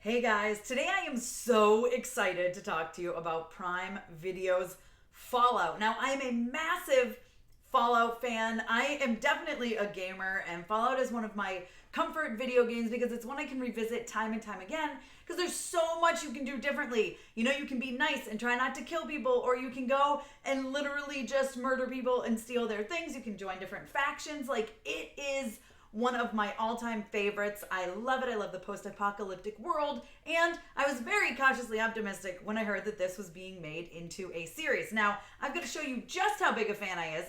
Hey guys, today I am so excited to talk to you about Prime Video's Fallout. Now, I am a massive Fallout fan. I am definitely a gamer, and Fallout is one of my comfort video games because it's one I can revisit time and time again because there's so much you can do differently. You know, you can be nice and try not to kill people, or you can go and literally just murder people and steal their things. You can join different factions. Like, it is one of my all-time favorites. I love it. I love the post-apocalyptic world, and I was very cautiously optimistic when I heard that this was being made into a series. Now, I'm going to show you just how big a fan I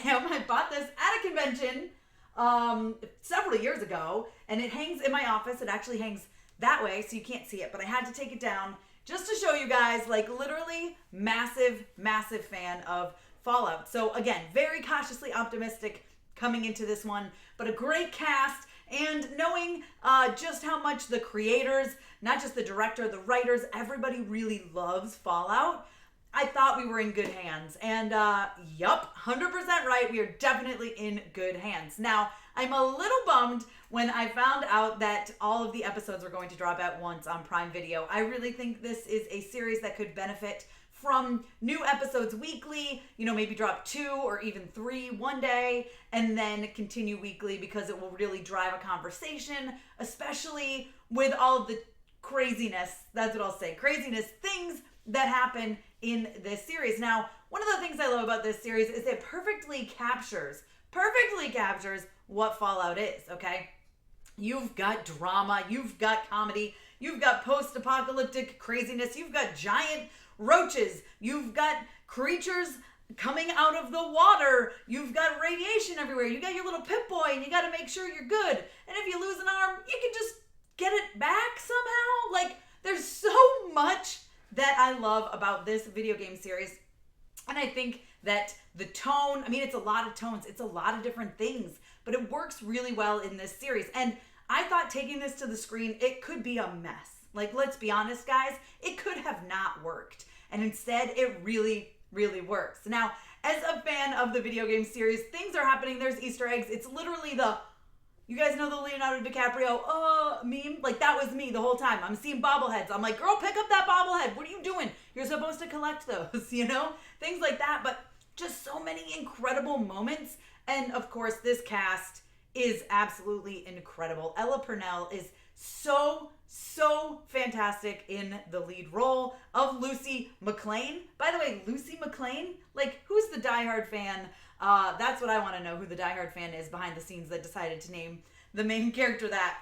am. I bought this at a convention several years ago, and it hangs in my office. It actually hangs that way, so you can't see it, but I had to take it down just to show you guys, like, literally massive fan of Fallout. So again, very cautiously optimistic coming into this one, but a great cast, and knowing just how much the creators, not just the director, the writers, everybody really loves Fallout, I thought we were in good hands. And yup, 100% right, we are definitely in good hands. Now, I'm a little bummed when I found out that all of the episodes were going to drop at once on Prime Video. I really think this is a series that could benefit from new episodes weekly, you know, maybe drop 2 or even 3 one day and then continue weekly, because it will really drive a conversation, especially with all of the craziness, that's what I'll say, craziness things that happen in this series. Now, one of the things I love about this series is it perfectly captures what Fallout is, okay? You've got drama, you've got comedy, you've got post-apocalyptic craziness, you've got giant roaches, you've got creatures coming out of the water, you've got radiation everywhere, you got your little Pip-Boy, and you got to make sure you're good. And if you lose an arm, you can just get it back somehow. Like, there's so much that I love about this video game series. And I think that the tone, I mean, it's a lot of tones, it's a lot of different things, but it works really well in this series. And I thought taking this to the screen, it could be a mess. Like, let's be honest, guys, it could have not worked. And instead, it really works. Now, as a fan of the video game series, things are happening. There's Easter eggs. It's literally you guys know the Leonardo DiCaprio meme? Like, that was me the whole time. I'm seeing bobbleheads. I'm like, girl, pick up that bobblehead. What are you doing? You're supposed to collect those, you know? Things like that. But just so many incredible moments. And, of course, this cast is absolutely incredible. Ella Purnell is so fantastic in the lead role of Lucy McLean. By the way, Lucy McLean, like, who's the diehard fan? That's what I want to know, who the diehard fan is behind the scenes that decided to name the main character that.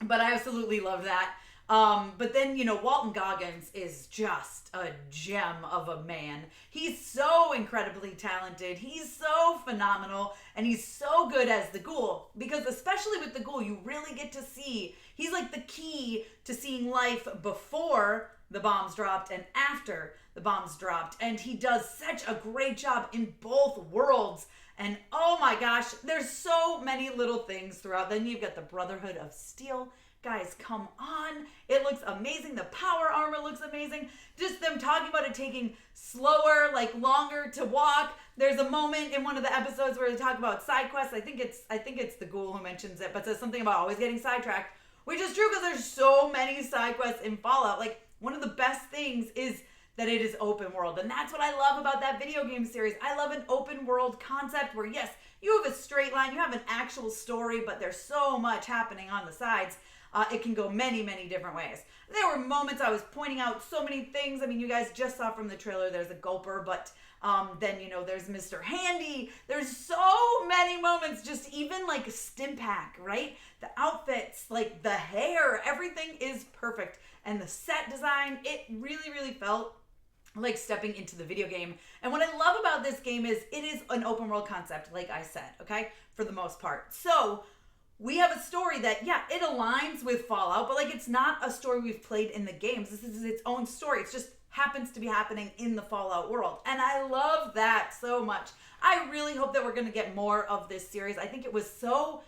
But I absolutely love that. But then, you know, Walton Goggins is just a gem of a man. He's so incredibly talented. He's so phenomenal. And he's so good as the ghoul. Because especially with the ghoul, you really get to see, he's like the key to seeing life before the bombs dropped and after the bombs dropped. And he does such a great job in both worlds. And oh my gosh, there's so many little things throughout. Then you've got the Brotherhood of Steel. Guys, come on. It looks amazing. The power armor looks amazing. Just them talking about it taking slower, like longer to walk. There's a moment in one of the episodes where they talk about side quests. I think it's the ghoul who mentions it, but says something about always getting sidetracked, which is true because there's so many side quests in Fallout. Like, one of the best things is that it is open world. And that's what I love about that video game series. I love an open world concept where, yes, you have a straight line, you have an actual story, but there's so much happening on the sides. It can go many different ways. There were moments I was pointing out so many things. I mean, you guys just saw from the trailer, there's a gulper, but then, you know, there's Mr. Handy. There's so many moments, just even like Stimpack, right? The outfits, like the hair, everything is perfect. And the set design, it really felt like stepping into the video game. And what I love about this game is it is an open world concept, like I said, okay, for the most part. So we have a story that, yeah, it aligns with Fallout, but like, it's not a story we've played in the games. This is its own story. It just happens to be happening in the Fallout world. And I love that so much. I really hope that we're going to get more of this series. I think it was so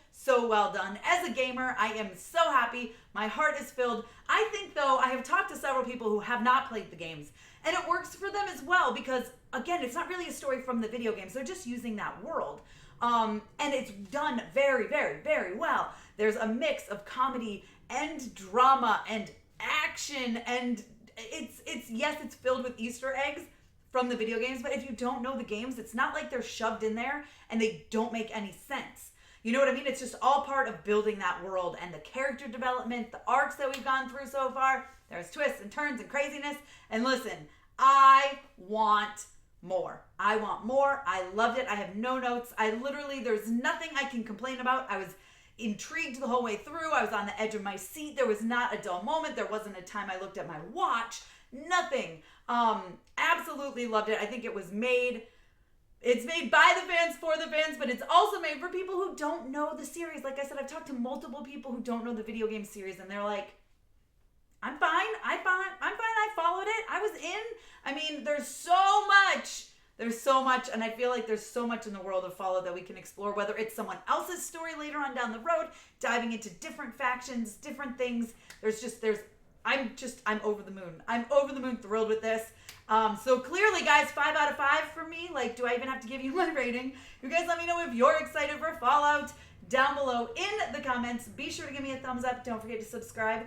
well done. As a gamer, I am so happy. My heart is filled. I think, though, I have talked to several people who have not played the games, and it works for them as well because, again, it's not really a story from the video games. They're just using that world. And it's done very well. There's a mix of comedy and drama and action, and it's filled with Easter eggs from the video games, but if you don't know the games, it's not like they're shoved in there and they don't make any sense. You know what I mean? It's just all part of building that world and the character development, the arcs that we've gone through so far. There's twists and turns and craziness. And listen, I want more. I want more. I loved it. I have no notes. There's nothing I can complain about. I was intrigued the whole way through. I was on the edge of my seat. There was not a dull moment. There wasn't a time I looked at my watch. Nothing. Absolutely loved it. I think it's made by the fans for the fans, but it's also made for people who don't know the series. Like I said, I've talked to multiple people who don't know the video game series, and they're like, I'm fine. I followed it. I was in. I mean, there's so much, and I feel like there's so much in the world of Fallout that we can explore, whether it's someone else's story later on down the road, diving into different factions, different things. I'm over the moon. I'm over the moon thrilled with this. So clearly, guys, 5 out of 5 for me. Like, do I even have to give you my rating? You guys let me know if you're excited for Fallout down below in the comments. Be sure to give me a thumbs up. Don't forget to subscribe.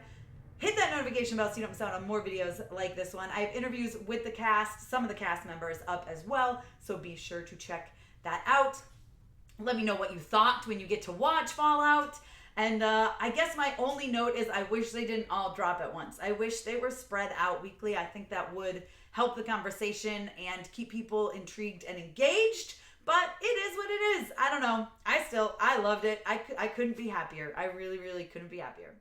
Hit that notification bell so you don't miss out on more videos like this one. I have interviews with the cast, some of the cast members up as well, so be sure to check that out. Let me know what you thought when you get to watch Fallout. And I guess my only note is I wish they didn't all drop at once. I wish they were spread out weekly. I think that would help the conversation and keep people intrigued and engaged. But it is what it is. I don't know. I loved it. I couldn't be happier. I really, really couldn't be happier.